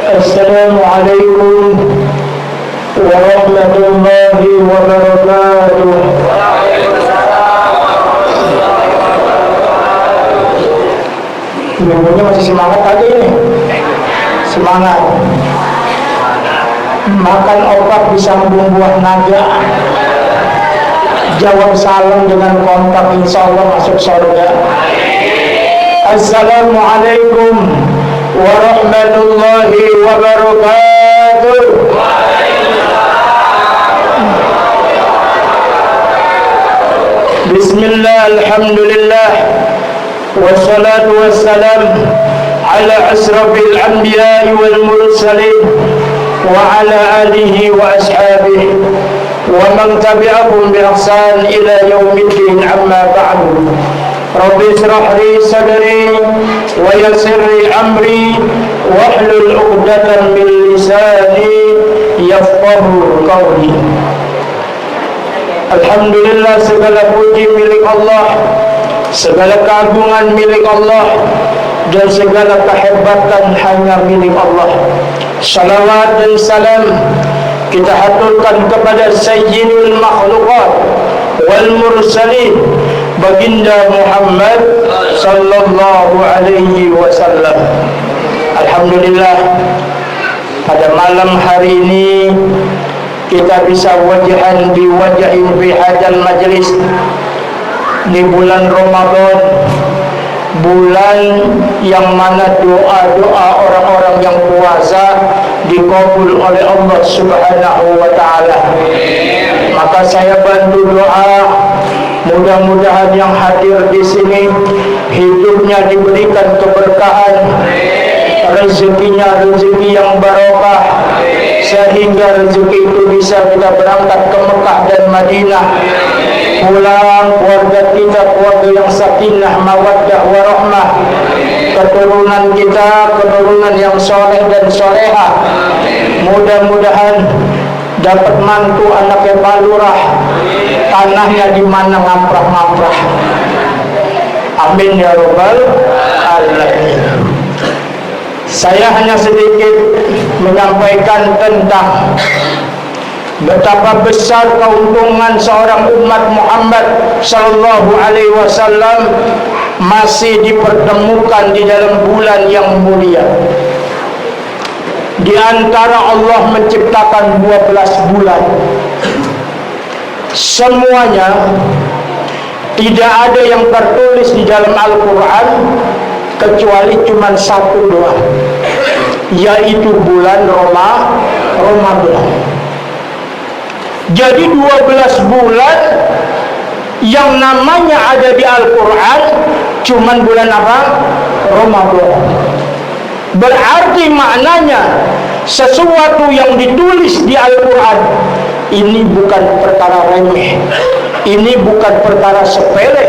Assalamualaikum warahmatullahi wabarakatuh. Ibunya masih semangat aja ini. Semangat. Makan obat disambung buah naga. Jawab salam dengan kompak, insya Allah masuk surga. Assalamualaikum warahmatullahi wabarakatuh. Bismillah, alhamdulillah, wassalatu wassalam ala asrafil anbiya'i wal mursalin wa ala alihi wa ashabihi wa man tabi'ahum bi ihsan ila yaumiddin, amma ba'du. Rabbi ishrah li sadri wa yassir li amri wahlul 'uqdatam min lisani yafqahu qawli. Alhamdulillah, segala puji milik Allah, segala keagungan milik Allah, dan segala kehebatan hanya milik Allah. Salawat dan salam kita haturkan kepada Sayyidul Makhluqat wal Mursalin, Baginda Muhammad sallallahu alaihi wasallam. Alhamdulillah, pada malam hari ini kita bisa wajahan di wajahin fi hadal majlis di bulan Ramadan, bulan yang mana doa-doa orang-orang yang puasa dikabul oleh Allah Subhanahu wa taala. Maka saya bantu doa, mudah-mudahan yang hadir di sini hidupnya diberikan keberkahan, rezekinya rezeki yang barokah, sehingga rezeki itu bisa kita berangkat ke Mekah dan Madinah, pulang keluarga kita keluarga yang sakinah, mawaddah, warahmah, keturunan kita keturunan yang soleh dan soleha. Mudah-mudahan dapat mantu anaknya Pak Lurah, tanahnya di mana ngamprah-ngamprah. Amin ya rabbal alamin. Saya hanya sedikit menyampaikan tentang betapa besar keuntungan seorang umat Muhammad sallallahu alaihi wasallam masih dipertemukan di dalam bulan yang mulia. Di antara Allah menciptakan 12 bulan, semuanya tidak ada yang tertulis di dalam Al-Quran kecuali cuma satu doang, yaitu bulan Ramadan. Jadi 12 bulan yang namanya ada di Al-Quran cuman bulan apa? Ramadan. Berarti maknanya sesuatu yang ditulis di Al-Quran ini bukan perkara remeh, ini bukan perkara sepele,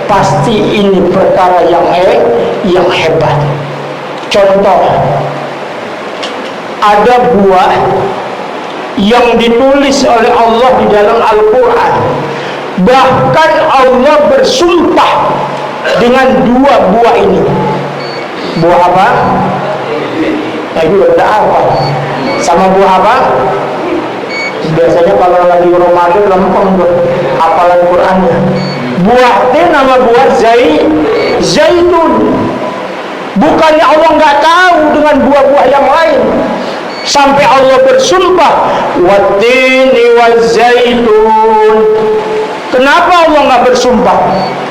pasti ini perkara yang hebat. Contoh, ada buah yang ditulis oleh Allah di dalam Al-Quran, bahkan Allah bersumpah dengan dua buah ini. Buah apa? Nah, itu udah apa? Sama buah apa? Biasanya kalau lagi Ramadan lempeng tuh hafalan Qurannya. Buah teh nama buah zaitun. Bukannya Allah nggak tahu dengan buah-buah yang lain, sampai Allah bersumpah wattini wazzaitun. Kenapa Allah nggak bersumpah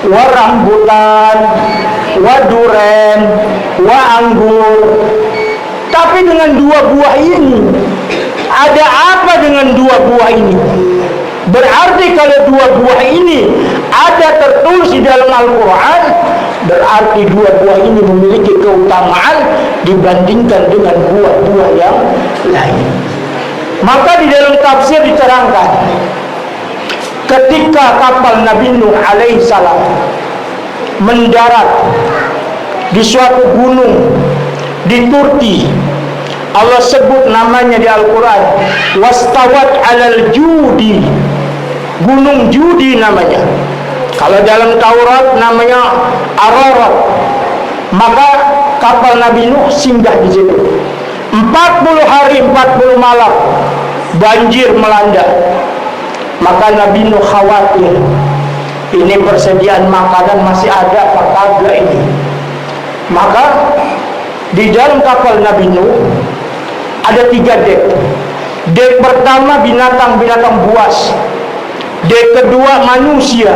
warambutan, waduren, wa anggur? Tapi dengan dua buah ini, ada apa dengan dua buah ini? Berarti kalau dua buah ini ada tertulis di dalam Al-Quran, berarti dua buah ini memiliki keutamaan dibandingkan dengan buah-buah yang lain. Maka di dalam tafsir diterangkan, ketika kapal Nabi Nuh alaihissalam mendarat di suatu gunung di Turki, Allah sebut namanya di Al-Quran, wastawat alal judi, gunung Judi namanya. Kalau dalam Taurat namanya Ararat. Maka kapal Nabi Nuh singgah di situ. 40 hari 40 malam banjir melanda. Maka Nabi Nuh khawatir, ini persediaan makanan masih ada apa kagak ini. Maka di dalam kapal Nabi Nuh ada 3 dek. Dek pertama binatang-binatang buas. Dek kedua manusia,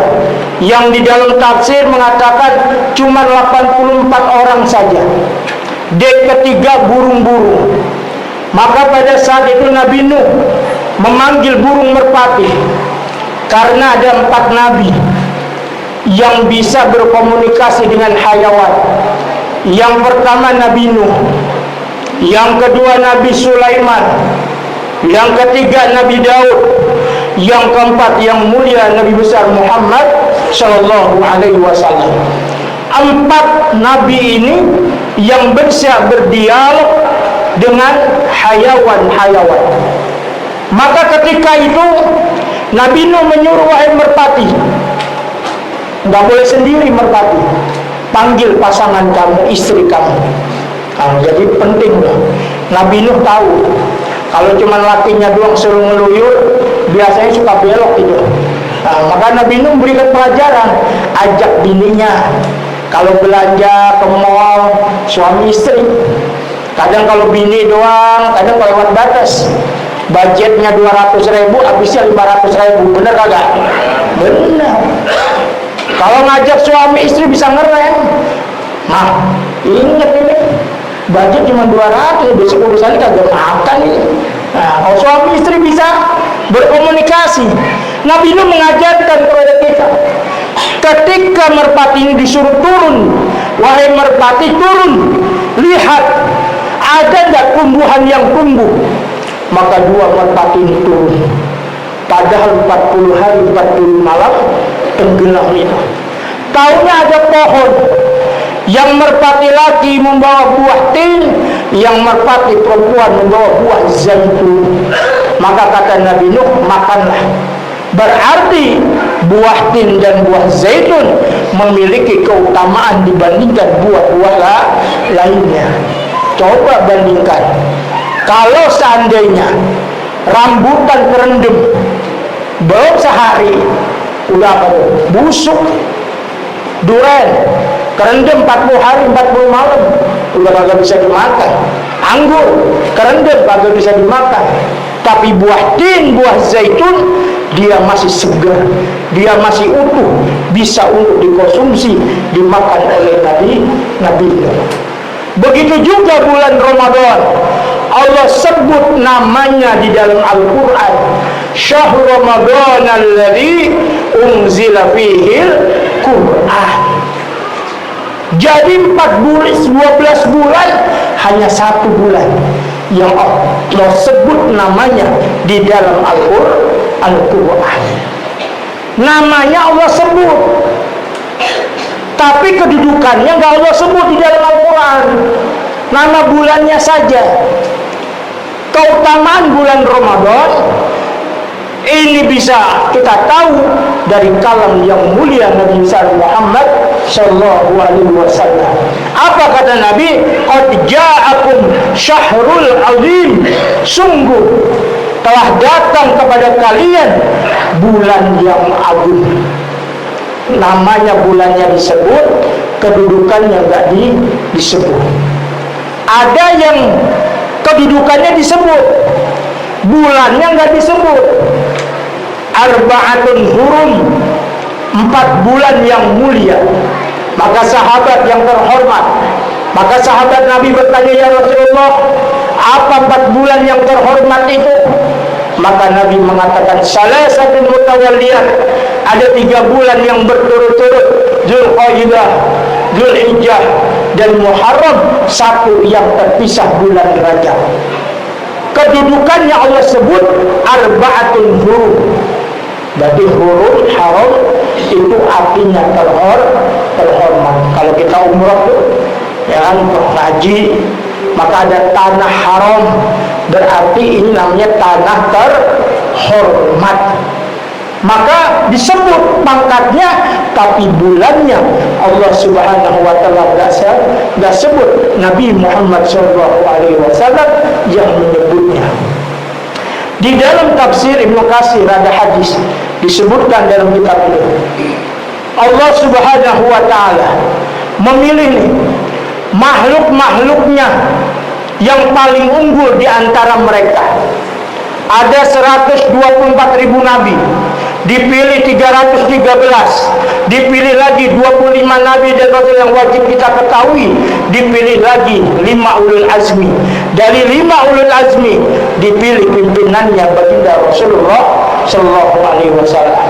yang di dalam tafsir mengatakan cuma 84 orang saja. Dek ketiga burung-burung. Maka pada saat itu Nabi Nuh memanggil burung merpati, karena ada 4 nabi yang bisa berkomunikasi dengan hayawan. Yang pertama Nabi Nuh, yang kedua Nabi Sulaiman, yang ketiga Nabi Daud, yang keempat yang mulia Nabi besar Muhammad Sallallahu Alaihi Wasallam. 4 nabi ini yang bisa berdialog dengan hayawan-hayawan. Maka ketika itu Nabi Nuh menyuruh, wahai merpati, nggak boleh sendiri merpati, panggil pasangan kamu, istri kamu. Nah, jadi penting loh. Nabi Nuh tahu kalau cuma lakinya doang suruh ngeluyur, biasanya suka belok gitu. Nah, maka Nabi Nuh memberikan pelajaran, ajak bininya. Kalau belanja ke mall, suami istri. Kadang kalau bini doang, kadang kalau lewat batas. Budgetnya 200.000, habisnya 500.000. Bener kagak? Bener. Kalau ngajak suami istri bisa ngerem. Nah, inget ini, budget cuma 200, besok urusannya kagak makan ini. Nah, kalau suami istri bisa berkomunikasi. Nabi Nuh mengajarkan kepada kita, ketika merpati ini disuruh turun, wahai merpati turun, lihat ada enggak tumbuhan yang tumbuh. Maka 2 merpati ini turun. Padahal 40 hari 40 malam tenggelam itu. Taunya ada pohon, yang merpati laki membawa buah tin, yang merpati perempuan membawa buah zaitun. Maka kata Nabi Nuh, makanlah. Berarti buah tin dan buah zaitun memiliki keutamaan dibandingkan buah-buah lainnya. Coba bandingkan, kalau seandainya rambutan kerendam belum sehari udah apa tuh? Busuk. Duren kerendam 40 hari 40 malam udah kagak bisa dimakan. Anggur kerendam kagak bisa dimakan. Tapi buah tin, buah zaitun, dia masih segar, dia masih utuh, bisa untuk dikonsumsi, dimakan oleh Nabi. Begitu juga bulan Ramadan, Allah sebut namanya di dalam Al-Quran, Syahrul Ramadan alladzi unzila fihil Quran. Jadi 12 bulan hanya 1 bulan yang Allah sebut namanya di dalam Al-Quran. Namanya Allah sebut, tapi kedudukannya nggak Allah sebut di dalam Al-Quran. Nama bulannya saja. Keutamaan bulan Ramadan ini bisa kita tahu dari kalam yang mulia Nabi besar Muhammad Sallallahu Alaihi Wasallam. Apa kata Nabi? Qad ja'akum syahrul azim. Sungguh telah datang kepada kalian bulan yang agung. Namanya bulannya disebut, kedudukannya enggak disebut. Ada yang kedudukannya disebut, bulannya enggak disebut. Arba'atun hurum, 4 bulan yang mulia. Maka sahabat yang terhormat, maka sahabat Nabi bertanya, ya Rasulullah, apa 4 bulan yang terhormat itu? Maka Nabi mengatakan, salasatun mutawalliyat, ada 3 bulan yang berturut-turut, Dzulqa'dah, Dzulhijjah, dan Muharram, 1 yang terpisah bulan Rajab. Kedudukannya Allah sebut arba'atun hurum. Berarti hurum, haram itu artinya terhormat. Kalau kita umrah tuh, ya kan, haji, maka ada tanah haram, berarti ini namanya tanah terhormat. maka disebut pangkatnya, tapi bulannya Allah Subhanahu wa taala enggak sebut. Nabi Muhammad SAW yang menyebutnya. Di dalam tafsir Ibnu Katsir ada hadis disebutkan dalam kitab ini, Allah Subhanahu wa taala memilih makhluk-makhluknya yang paling unggul di antara mereka. Ada 124.000 nabi, dipilih 313, dipilih lagi 25 nabi dan rasul yang wajib kita ketahui, dipilih lagi 5 ulul azmi. Dari 5 ulul azmi dipilih pimpinannya baginda Rasulullah sallallahu alaihi wasallam.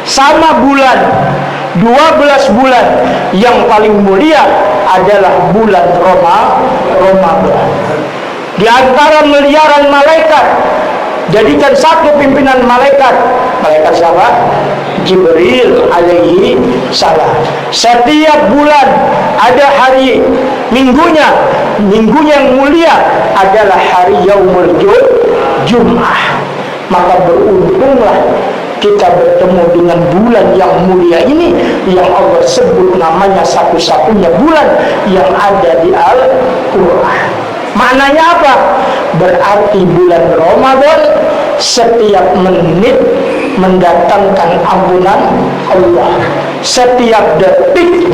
Sama bulan, 12 bulan yang paling mulia adalah bulan Ramadan. Di antara miliaran malaikat, jadikan satu pimpinan malaikat. Malaikat siapa? Jibril alaihi salam. Setiap bulan ada hari minggunya. Minggunya yang mulia adalah hari Yaumul Jum'ah. Maka beruntunglah kita bertemu dengan bulan yang mulia ini, yang Allah sebut namanya satu-satunya bulan yang ada di Al-Quran. Maknanya apa? Berarti bulan Ramadan setiap menit mendatangkan ampunan Allah, setiap detik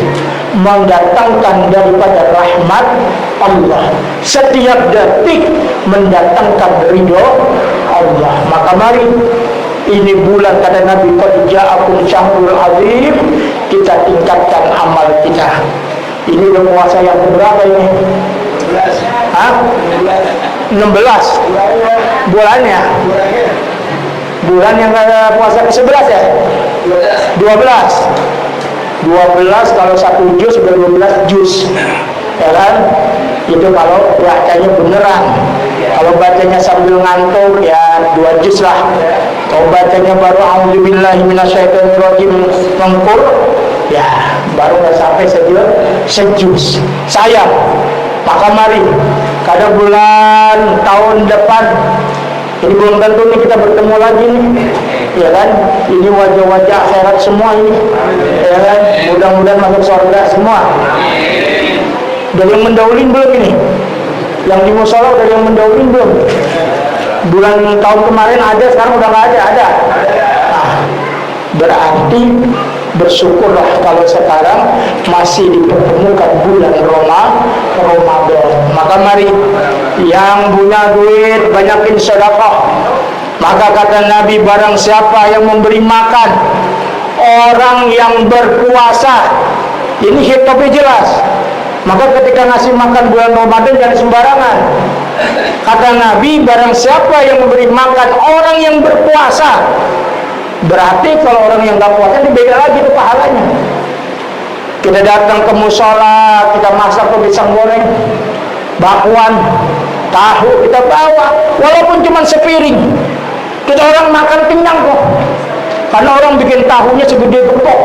mendatangkan daripada rahmat Allah, setiap detik mendatangkan ridho Allah. Maka mari, ini bulan kata Nabi, qad ja'akum syahrul azim, kita tingkatkan amal kita. Ini berpuasa yang berapa ini? 16 bulannya. Bulan yang ada puasa ke-11 ya? 12 kalau 1 juz sudah 12 juz, ya kan? Itu kalau bacanya beneran. Kalau bacanya sambil ngantuk ya 2 juz lah. Kalau bacanya baru a'udzubillahi minasyaitonirrajim mengkur, ya baru nggak sampai sejuz. Sayang. Maka mari, kada bulan tahun depan ini belum tentu nih kita bertemu lagi nih, ya kan? Ini wajah-wajah akhirat semua ini, ya kan? Mudah-mudahan masuk surga semua. Dari yang mendahulin belum ini? Yang di musola dari yang mendahulin belum? Bulan tahun kemarin ada, sekarang udah nggak ada. Nah, berarti bersyukurlah kalau sekarang masih dipertemukan bulan Ramadan. Maka mari, yang punya duit banyakin sedekah. Maka kata Nabi, barang siapa yang memberi makan orang yang berpuasa, ini hitopnya jelas. Maka ketika ngasih makan bulan Ramadan jangan sembarangan. Kata Nabi, barang siapa yang memberi makan orang yang berpuasa, berarti kalau orang yang gak puasa beda lagi tuh pahalanya. Kita datang ke musola, kita masak ke pisang goreng, bakwan, tahu kita bawa, walaupun cuma sepiring, kita orang makan kenyang kok. Karena orang bikin tahunya segede gepok,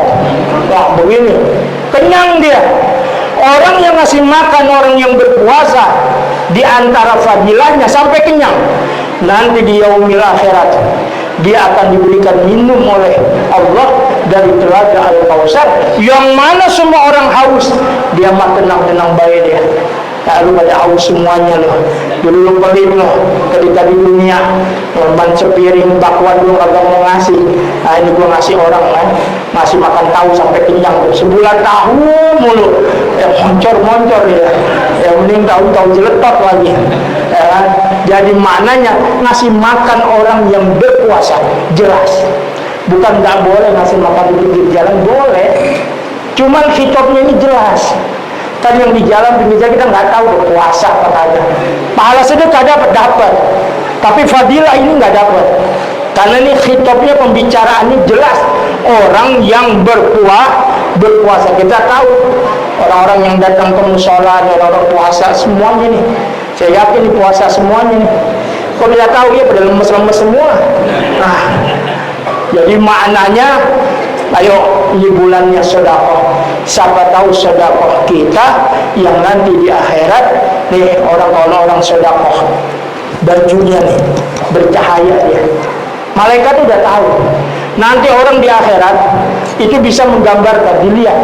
wah begini, kenyang dia. Orang yang ngasih makan orang yang berpuasa, di antara fadilahnya sampai kenyang, nanti di yaumil akhirat dia akan diberikan minum oleh Allah dari telaga Al-Kautsar, yang mana semua orang haus, dia mah tenang-tenang baik dia. Lalu pada haus semuanya loh. Dulu lu pelit loh ketika di dunia, korban sepiring bakwan lu kagak mau ngasih. Nah ini gua ngasih orang kan, ngasih makan tahu sampai kenyang, sebulan tahu mulu, ya moncor ya. Yang mending tahu jeletot lagi, ya kan? Jadi maknanya ngasih makan orang yang berpuasa jelas. Bukan nggak boleh ngasih makan di pinggir jalan, boleh. Cuman hitopnya ini jelas. Kan yang di jalan pinggir jalan kita nggak tahu berpuasa apa kagak. Pahala sedekah dapat, tapi fadilah ini nggak dapat. Karena ini hitopnya, pembicaraannya jelas. Orang yang berpuasa, kita tahu orang-orang yang datang ke musola, orang puasa semuanya nih. Saya yakin nih puasa semuanya nih. Kok bisa tahu ya pada lemes-lemes semua. Nah, jadi maknanya, ayo ini bulannya sedekah. Siapa tahu sedekah kita yang nanti di akhirat nih, orang sedekah bajunya nih bercahaya dia. Malaikat udah tahu Nanti orang di akhirat itu bisa menggambarkan, dilihat,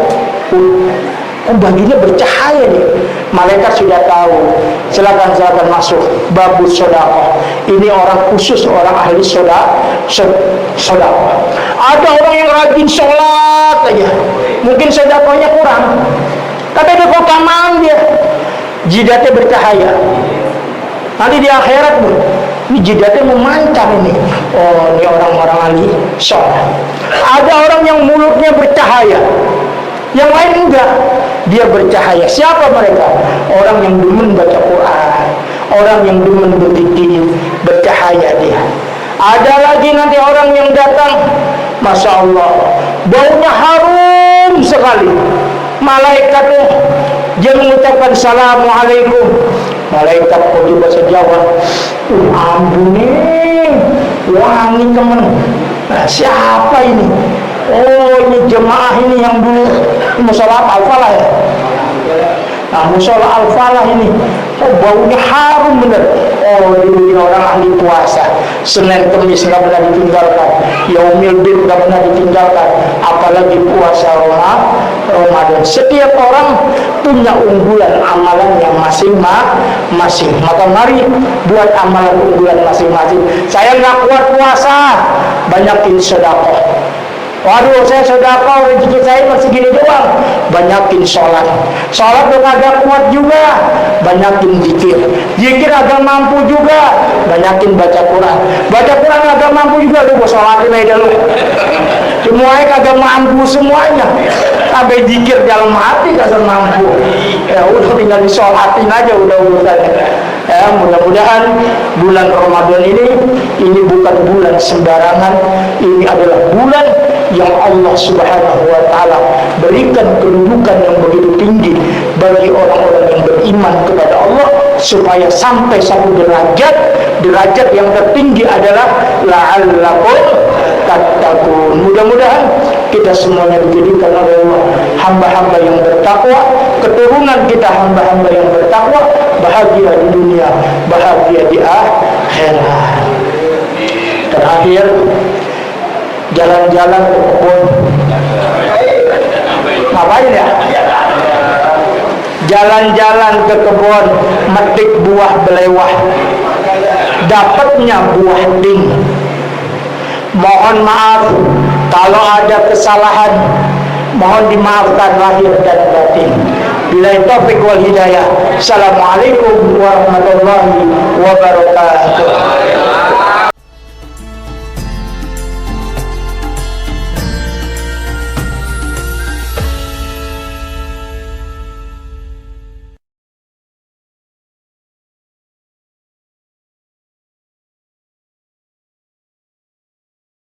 baginya bercahaya nih. Malaikat sudah tahu, silakan masuk babus sedekah. Ini orang khusus, orang ahli sedekah. Ada orang yang rajin sholat aja, mungkin sedekahnya kurang, tapi ada keutamaan dia, jidatnya bercahaya. Nanti di akhirat bu, ini jidatnya memancar ini. Oh, ini orang-orang ahli sholat. Ada orang yang mulutnya bercahaya, yang lain enggak, dia bercahaya. Siapa mereka? Orang yang demen baca Quran, orang yang demen berzikir, bercahaya dia. Ada lagi nanti orang yang datang, Masya Allah, baunya harum sekali. Malaikatnya dia mengucapkan Assalamualaikum. Malaikat kok bahasa Jawa, ampun nih, wangi temen. Nah, siapa ini? Oh, ini jemaah ini yang dulu musola Al-Falah ya. Nah, musola Al-Falah ini, oh, baunya harum bener. Oh, dulu orang ahli puasa, Senin Kemis nggak pernah ditinggalkan, Yaumil Bid nggak pernah ditinggalkan, apalagi puasa Ramadan. Setiap orang punya unggulan amalan yang masing-masing. Maka mari buat amalan unggulan masing-masing. Saya nggak kuat puasa, banyakin sedekah. Waduh, saya sedekah, rezeki saya masih gini doang, banyakin sholat. Sholat udah agak kuat juga, banyakin zikir. Zikir agak mampu juga, banyakin baca Quran. Baca Quran agak mampu juga, lu gua sholatin aja lu. Semuanya kagak mampu semuanya. Sampai zikir dalam hati kagak mampu. Ya udah tinggal disolatin aja udah urusannya. Ya, mudah-mudahan bulan Ramadan ini bukan bulan sembarangan. Ini adalah bulan yang Allah Subhanahu wa taala berikan kedudukan yang begitu tinggi bagi orang-orang yang beriman kepada Allah, supaya sampai satu derajat yang tertinggi adalah la'allakum tattaqun. Mudah-mudahan kita semuanya dijadikan oleh Allah hamba-hamba yang bertakwa, keturunan kita hamba-hamba yang bertakwa, bahagia di dunia, bahagia di akhirat. Terakhir, jalan-jalan ke kebun. Ngapain ya? Jalan-jalan ke kebun, metik buah belewah, dapatnya buah ding. Mohon maaf kalau ada kesalahan, mohon dimaafkan lahir dan batin. Billahi taufiq wal hidayah. Assalamualaikum warahmatullahi wabarakatuh.